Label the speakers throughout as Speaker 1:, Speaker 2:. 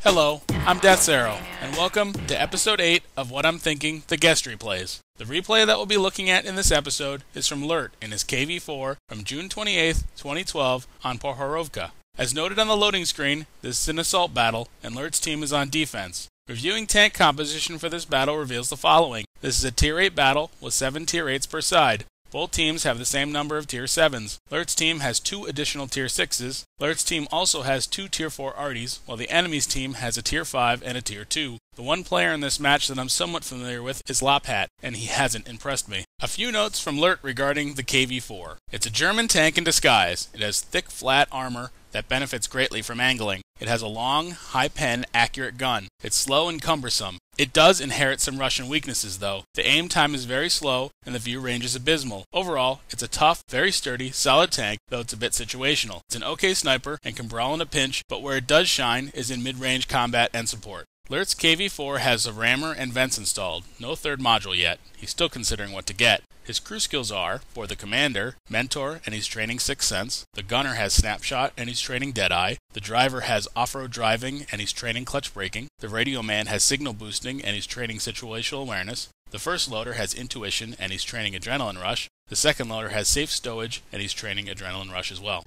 Speaker 1: Hello, I'm deathsarrow, and welcome to episode 8 of What I'm Thinking, the guest replays. The replay that we'll be looking at in this episode is from Lert in his KV-4 from June 28, 2012 on Prokhorovka. As noted on the loading screen, this is an assault battle, and Lert's team is on defense. Reviewing tank composition for this battle reveals the following. This is a Tier 8 battle with 7 Tier 8s per side. Both teams have the same number of Tier 7s. Lert's team has 2 additional Tier 6s. Lert's team also has 2 Tier 4 arties, while the enemy's team has a Tier 5 and a Tier 2. The one player in this match that I'm somewhat familiar with is Lophat, and he hasn't impressed me. A few notes from Lert regarding the KV-4. It's a German tank in disguise. It has thick, flat armor that benefits greatly from angling. It has a long, high-pen, accurate gun. It's slow and cumbersome. It does inherit some Russian weaknesses, though. The aim time is very slow, and the view range is abysmal. Overall, it's a tough, very sturdy, solid tank, though it's a bit situational. It's an okay sniper and can brawl in a pinch, but where it does shine is in mid-range combat and support. Lert's KV-4 has a rammer and vents installed. No third module yet. He's still considering what to get. His crew skills are, for the commander, Mentor, and he's training Sixth Sense. The gunner has Snapshot, and he's training Deadeye. The driver has off-road driving, and he's training clutch braking. The radio man has signal boosting, and he's training situational awareness. The first loader has intuition, and he's training adrenaline rush. The second loader has safe stowage, and he's training adrenaline rush as well.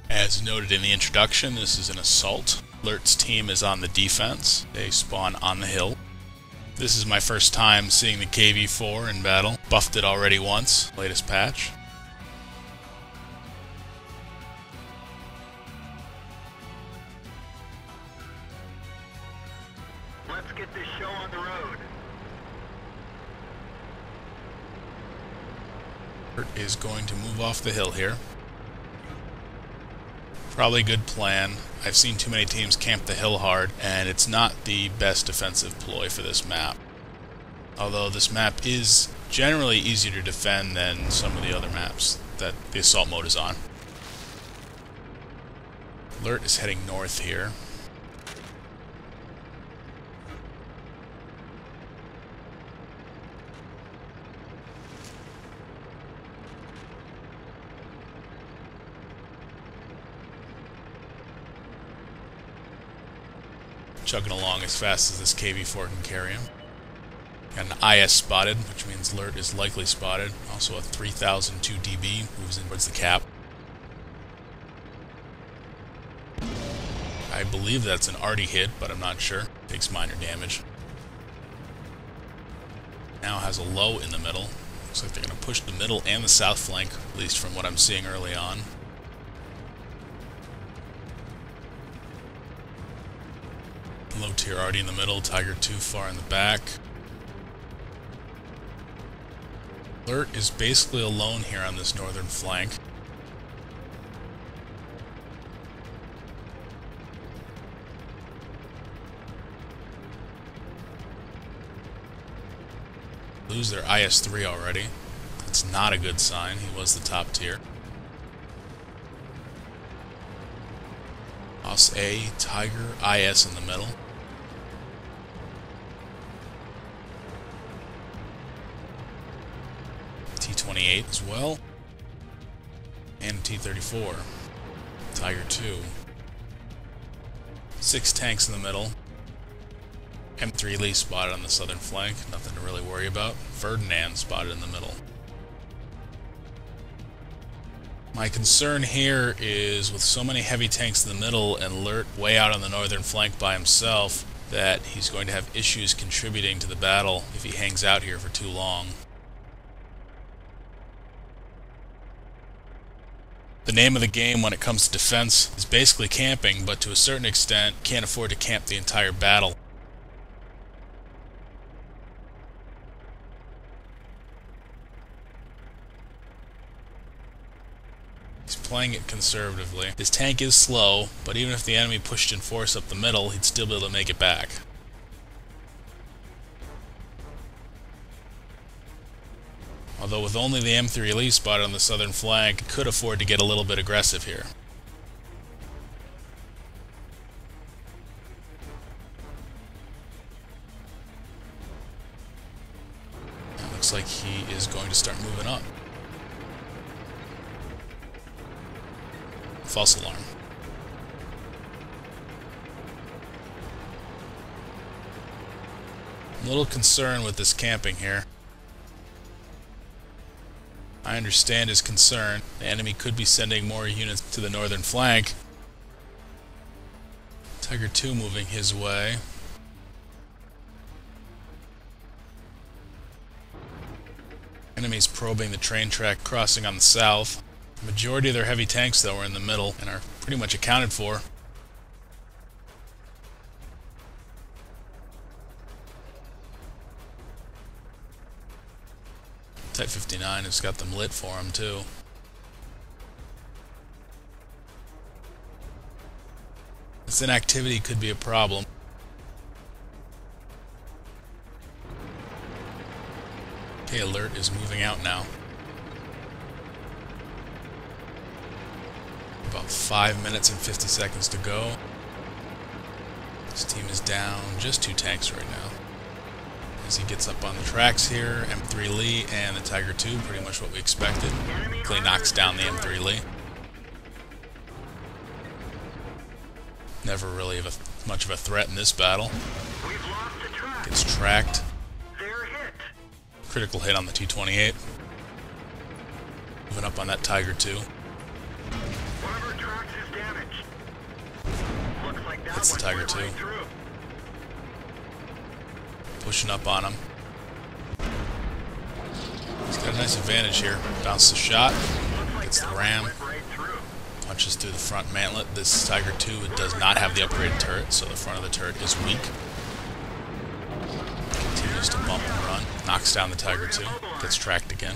Speaker 1: As noted in the introduction, this is an assault. Lert's team is on the defense. They spawn on the hill. This is my first time seeing the KV-4 in battle. Buffed it already once, latest patch.
Speaker 2: Let's get this show on the road.
Speaker 1: Lert is going to move off the hill here. Probably a good plan. I've seen too many teams camp the hill hard, and it's not the best defensive ploy for this map. Although this map is generally easier to defend than some of the other maps that the assault mode is on. Lert is heading north here. Chugging along as fast as this KV-4 can carry him. Got an IS spotted, which means Lert is likely spotted. Also a 3002 dB, moves in towards the cap. I believe that's an arty hit, but I'm not sure. Takes minor damage. Now has a low in the middle. Looks like they're going to push the middle and the south flank, at least from what I'm seeing early on. Low tier arty in the middle, Tiger 2 far in the back. Lert is basically alone here on this northern flank. Lose their IS-3 already. That's not a good sign. He was the top tier. Os A, Tiger, IS in the middle. T-28 as well. And T-34. Tiger 2. 6 tanks in the middle. M3 Lee spotted on the southern flank. Nothing to really worry about. Ferdinand spotted in the middle. My concern here is with so many heavy tanks in the middle and Lert way out on the northern flank by himself that he's going to have issues contributing to the battle if he hangs out here for too long. The name of the game when it comes to defense is basically camping, but to a certain extent can't afford to camp the entire battle. He's playing it conservatively. His tank is slow, but even if the enemy pushed in force up the middle, he'd still be able to make it back. Although with only the M3 Lee spotted on the southern flank, he could afford to get a little bit aggressive here. It looks like he is going to start moving up. False alarm. a little concerned with this camping here. I understand his concern. The enemy could be sending more units to the northern flank. Tiger II moving his way. Enemies probing the train track crossing on the south. The majority of their heavy tanks, though, are in the middle and are pretty much accounted for. Type 59 has got them lit for him, too. This inactivity could be a problem. Okay, Lert is moving out now. About 5 minutes and 50 seconds to go. This team is down just 2 tanks right now. As he gets up on the tracks here, M3 Lee and the Tiger II, pretty much what we expected. Quickly knocks down the M3 Lee. Never really much of a threat in this battle. Gets tracked. Critical hit on the T-28. Moving up on that Tiger II. Hits the Tiger II. Pushing up on him. He's got a nice advantage here. Bounces the shot. Gets the ram. Punches through the front mantlet. This Tiger II does not have the upgraded turret, so the front of the turret is weak. Continues to bump and run. Knocks down the Tiger II. Gets tracked again.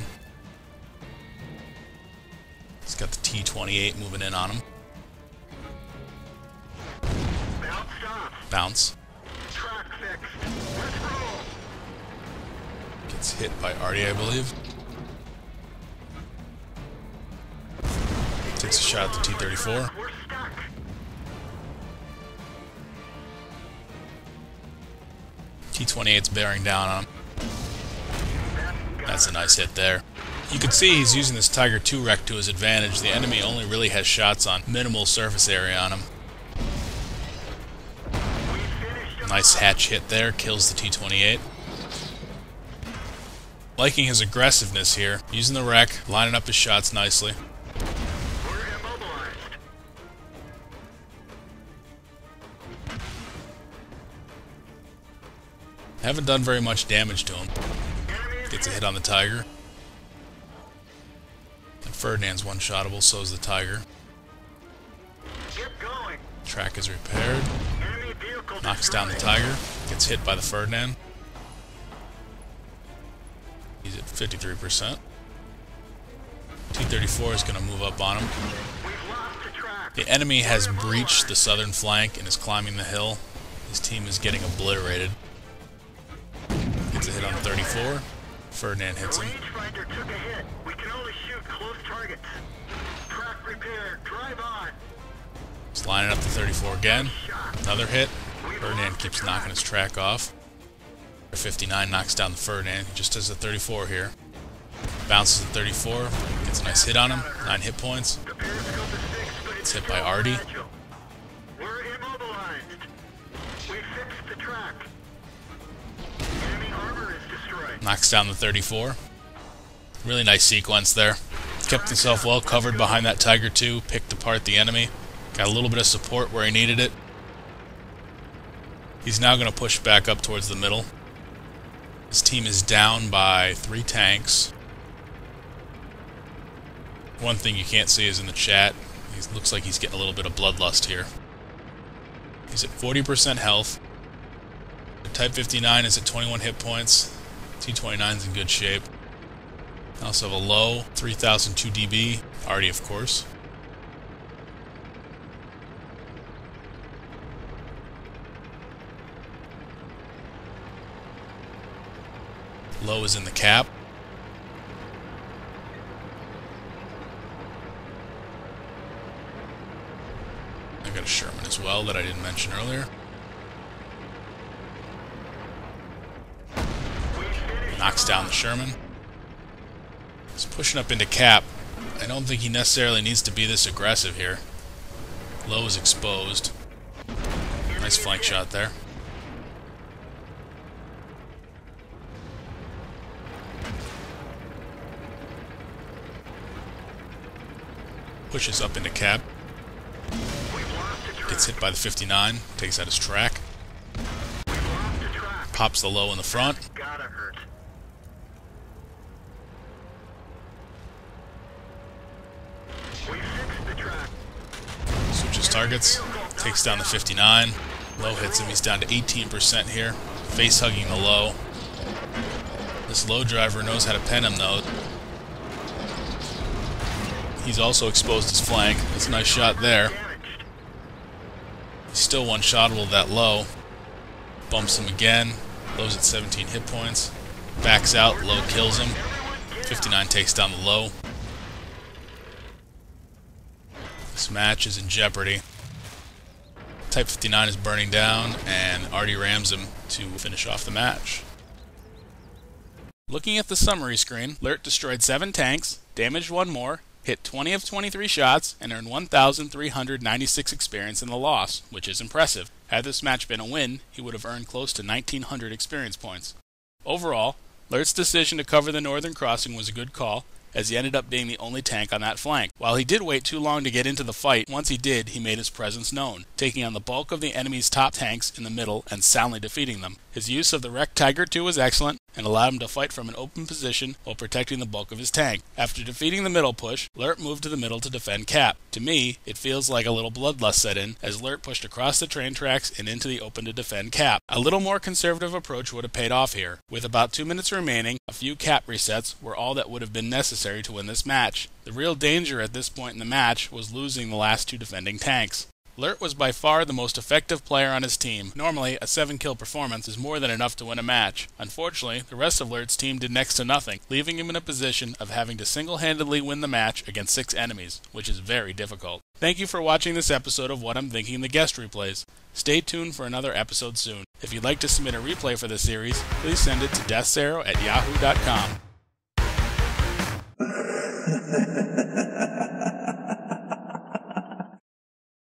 Speaker 1: He's got the T-28 moving in on him. Bounce. Gets hit by Artie, I believe. Takes a shot at the T-34. T-28's bearing down on him. That's a nice hit there. You can see he's using this Tiger II wreck to his advantage. The enemy only really has shots on minimal surface area on him. Nice hatch hit there, kills the T-28. Liking his aggressiveness here. Using the wreck, lining up his shots nicely. Haven't done very much damage to him. Gets a hit on the Tiger. And Ferdinand's one-shottable, so is the Tiger. Track is repaired. Knocks down the Tiger. Gets hit by the Ferdinand. He's at 53%. T-34 is going to move up on him. The enemy has breached the southern flank and is climbing the hill. His team is getting obliterated. Gets a hit on 34. Ferdinand hits him. He's lining up the 34 again. Another hit. Ferdinand keeps knocking his track off. 59 knocks down the Ferdinand. He just has the 34 here. Bounces the 34. Gets a nice hit on him. 9 hit points. Gets hit by Artie. Knocks down the 34. Really nice sequence there. Kept himself well covered behind that Tiger II. Picked apart the enemy. Got a little bit of support where he needed it. He's now going to push back up towards the middle. His team is down by 3 tanks. One thing you can't see is in the chat. He looks like he's getting a little bit of bloodlust here. He's at 40% health. The Type 59 is at 21 hit points. T-29 is in good shape. I also have a low 3002 dB. Artie, of course. Low is in the cap. I got a Sherman as well that I didn't mention earlier. Knocks down the Sherman. He's pushing up into cap. I don't think he necessarily needs to be this aggressive here. Low is exposed. Nice flank shot there. Pushes up into cab. Gets hit by the 59. Takes out his track. Pops the low in the front.
Speaker 2: Gotta hurt. We fixed the track.
Speaker 1: Switches targets. Takes down the 59. Low hits him. He's down to 18% here. Face hugging the low. This low driver knows how to pen him though. He's also exposed his flank. That's a nice shot there. He's still one-shottable that low. Bumps him again. Low's at 17 hit points. Backs out. Low kills him. 59 takes down the low. This match is in jeopardy. Type 59 is burning down, and Artie rams him to finish off the match. Looking at the summary screen, Lert destroyed 7 tanks, damaged 1 more, hit 20 of 23 shots, and earned 1,396 experience in the loss, which is impressive. Had this match been a win, he would have earned close to 1,900 experience points. Overall, Lert's decision to cover the northern crossing was a good call, as he ended up being the only tank on that flank. While he did wait too long to get into the fight, once he did, he made his presence known, taking on the bulk of the enemy's top tanks in the middle and soundly defeating them. His use of the wrecked Tiger II was excellent, and allowed him to fight from an open position while protecting the bulk of his tank. After defeating the middle push, Lert moved to the middle to defend Cap. To me, it feels like a little bloodlust set in, as Lert pushed across the train tracks and into the open to defend Cap. A little more conservative approach would have paid off here. With about 2 minutes remaining, a few Cap resets were all that would have been necessary to win this match. The real danger at this point in the match was losing the last 2 defending tanks. Lert was by far the most effective player on his team. Normally, a 7-kill performance is more than enough to win a match. Unfortunately, the rest of Lert's team did next to nothing, leaving him in a position of having to single-handedly win the match against 6 enemies, which is very difficult. Thank you for watching this episode of What I'm Thinking the Guest Replays. Stay tuned for another episode soon. If you'd like to submit a replay for the series, please send it to deathsarrow@yahoo.com.